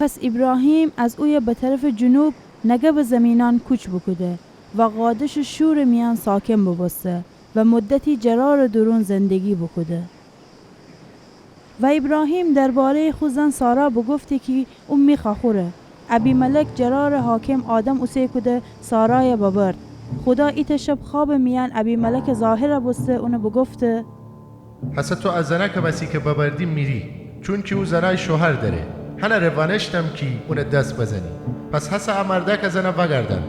پس ابراهیم از اوی به طرف جنوب نگه به زمینان کوچ بکده و قادش شور میان ساکن ببسته و مدتی جرار درون زندگی بکده. و ابراهیم درباره خوزن سارا بگفته که اون میخواخوره. ابی ملک جرار حاکم آدم اوسه کده سارای ببرد. خدا ایت شب خواب میان ابی ملک ظاهر بسته اونو بگفته پس تو از زنک بسی که ببردی میری، چون که او زنای شوهر داره. هنه روانشتم که اون دست بزنی. پس حس امرده که زنه وگردن،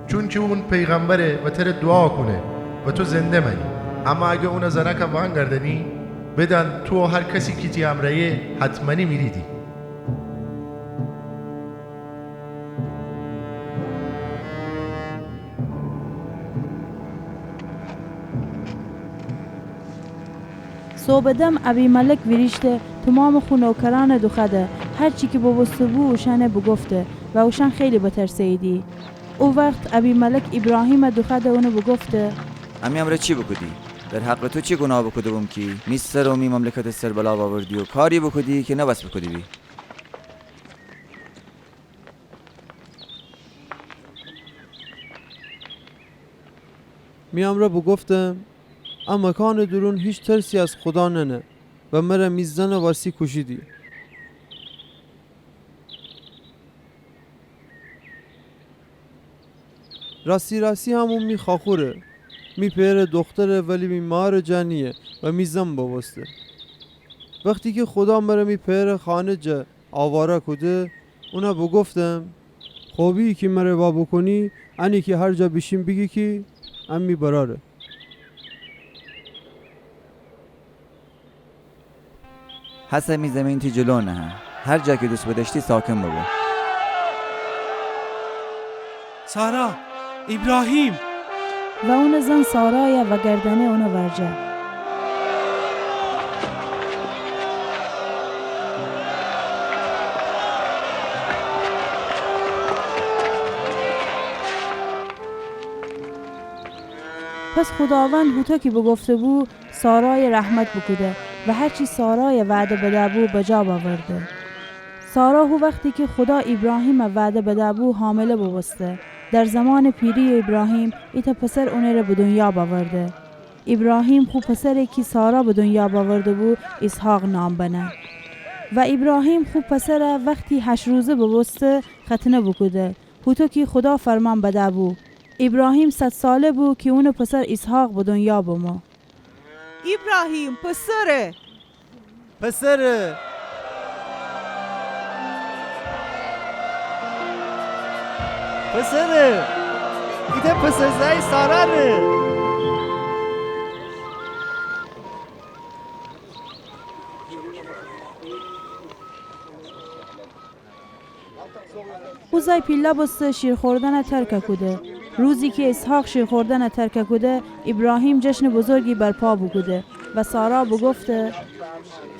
چون که اون پیغمبره و تر دعا کنه و تو زنده منی. اما اگه اون زنه که وانگردنی بدن تو و هر کسی که تی امرهیه حتمنی میریدی. صبح دم ابی ملک ویریشته تمام خونوکران دخده هرچی که بوسته بو اوشنه بگفته و اوشن خیلی بترسیدی. او وقت ابی ملک ابراهیم دخده اونو بگفته امی امر چی بکدی؟ در حق تو چی گناه بکده بوم کی؟ میستر و می مملکت سر بلا باوردی و کاری بکدی که نبس بکدی بی. میام را بگفتم اما مکان درون هیچ ترسی از خدا ننه و مرا میزدن وارسی کشیدی. راستی همون میخاخوره، می پیر دختره ولی می مار جنیه و میزم بوسته. وقتی که خدا مرا می پیر خانه جا آواره کده اونا بگفتم خوبی که مرا با بکنی انی که هر جا بشیم بگی که امی براره. حسه می زمین تی جلو نه، هر جا که دوست بدشتی ساکن بگو. سارا، ابراهیم. و اون زن سارای و گردنه اونو ورجه. پس خداوند بوتا که بگفته بو سارای رحمت بکده و هرچی سارای وعده بده بو بجا باورده. سارا هو وقتی که خدا ابراهیم وعده بده بو حامله بوسته. در زمان پیری ابراهیم ایتا پسر اونه را به دنیا باورده. ابراهیم خو پسری که سارا به دنیا باورده بو اسحاق نام بنه. و ابراهیم خو پسر وقتی 8 روزه بوسته ختنه بکده. هوتو که خدا فرمان بده بو. ابراهیم 100 ساله بو که اون پسر اسحاق به دنیا بمو. ابراهیم پسره ایده پسر زای سارا ره. اوزای پیلا بسته شیر خوردن ترک کده. روزی که اسحاق شیر خوردن ترک کده ابراهیم جشن بزرگی برپا بکده و سارا بگفته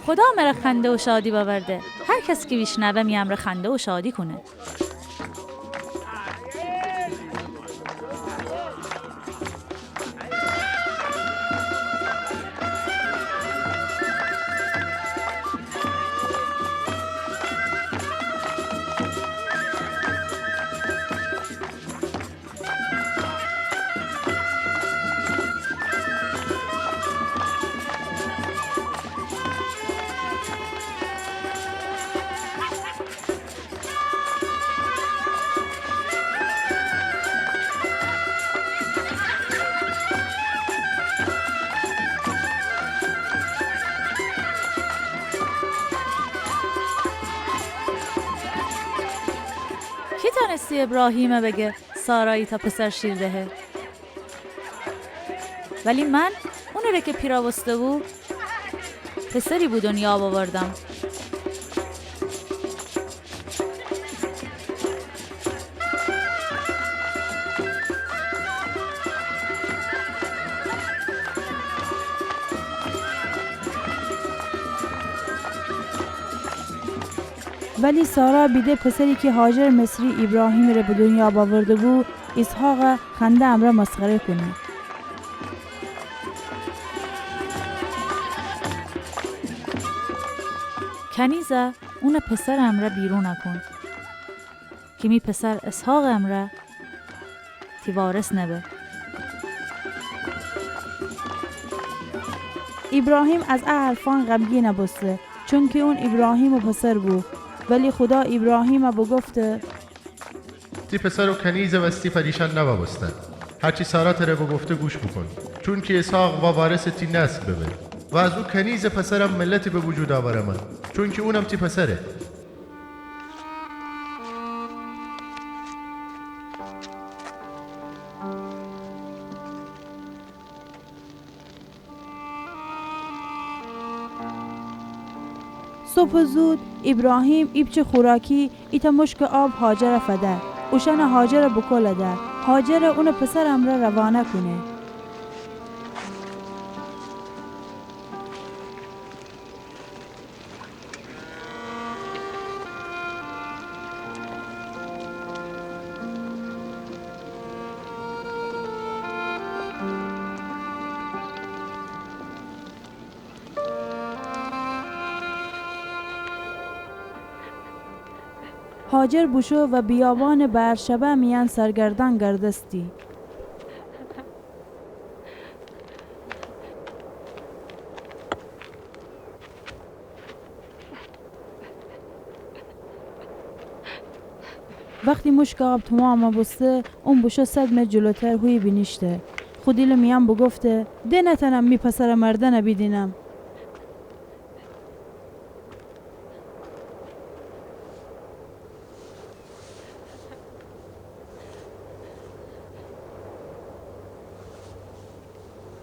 خدا مرا خنده و شادی باورده. هر کس که بیشنوه می امر خنده و شادی کنه. کی تانستی ابراهیم بگه سارایی تا پسر شیر دهه؟ ولی من اون رو که پیراوسته بود پسری بود دنیا آوردم. ولی سارا بیده پسری که هاجر مصری ابراهیم را به دنیا باورده بود اسحاق خنده امرا مسخره کنه. کنیزه اون پسر امره بیرون نکن که می پسر اسحاق امره تی وارث نبه. ابراهیم از حرفان غمگین نبسته چون که اون ابراهیم و پسر بود، ولی خدا ابراهیم بگفته تی پسر و کنیز وستی پریشان نباستن. هرچی سارا تره بگفته گوش بکن، چون که اسحاق و وارث تی نسل ببه و از او کنیز پسرم ملتی به وجود آوره من، چون که اونم تی پسره. صبح زود ابراهیم ایبچه خوراکی ایتا مشک آب هاجر فده اوشن هاجر بکل ده. هاجر اون پسر امره روانه کنه. هاجر بوشو و بیابان برشبه میان سرگردان گردستی. وقتی مشک آب تمام بسته اون بوشو 100 متر جلوتر هوی بینیشته. خودیل میان بگفته ده نتنم می پسر مرده نبیدینم.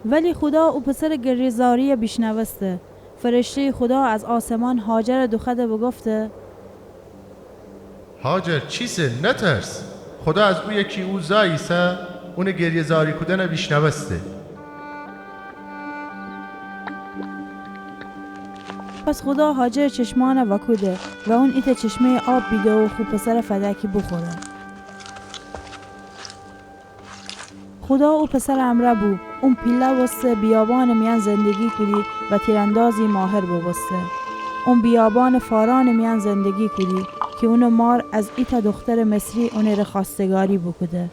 ولی خدا او پسر گریزاری بیشنوسته. فرشته خدا از آسمان هاجر دوخده بگفته هاجر چیسه نترس، خدا از او یکی او زاییسه اون گریه زاری کدن بیشنوسته. پس خدا هاجر چشمان وکوده و اون ایت چشمه آب بیده و خوب پسر فدکی بخوره. خدا او پسر امره بو اون پیله وسته بیابان میان زندگی کدی و تیراندازی ماهر بوسته. اون بیابان فاران میان زندگی کدی که اون مار از ایتا دختر مصری اون رخواستگاری بکده.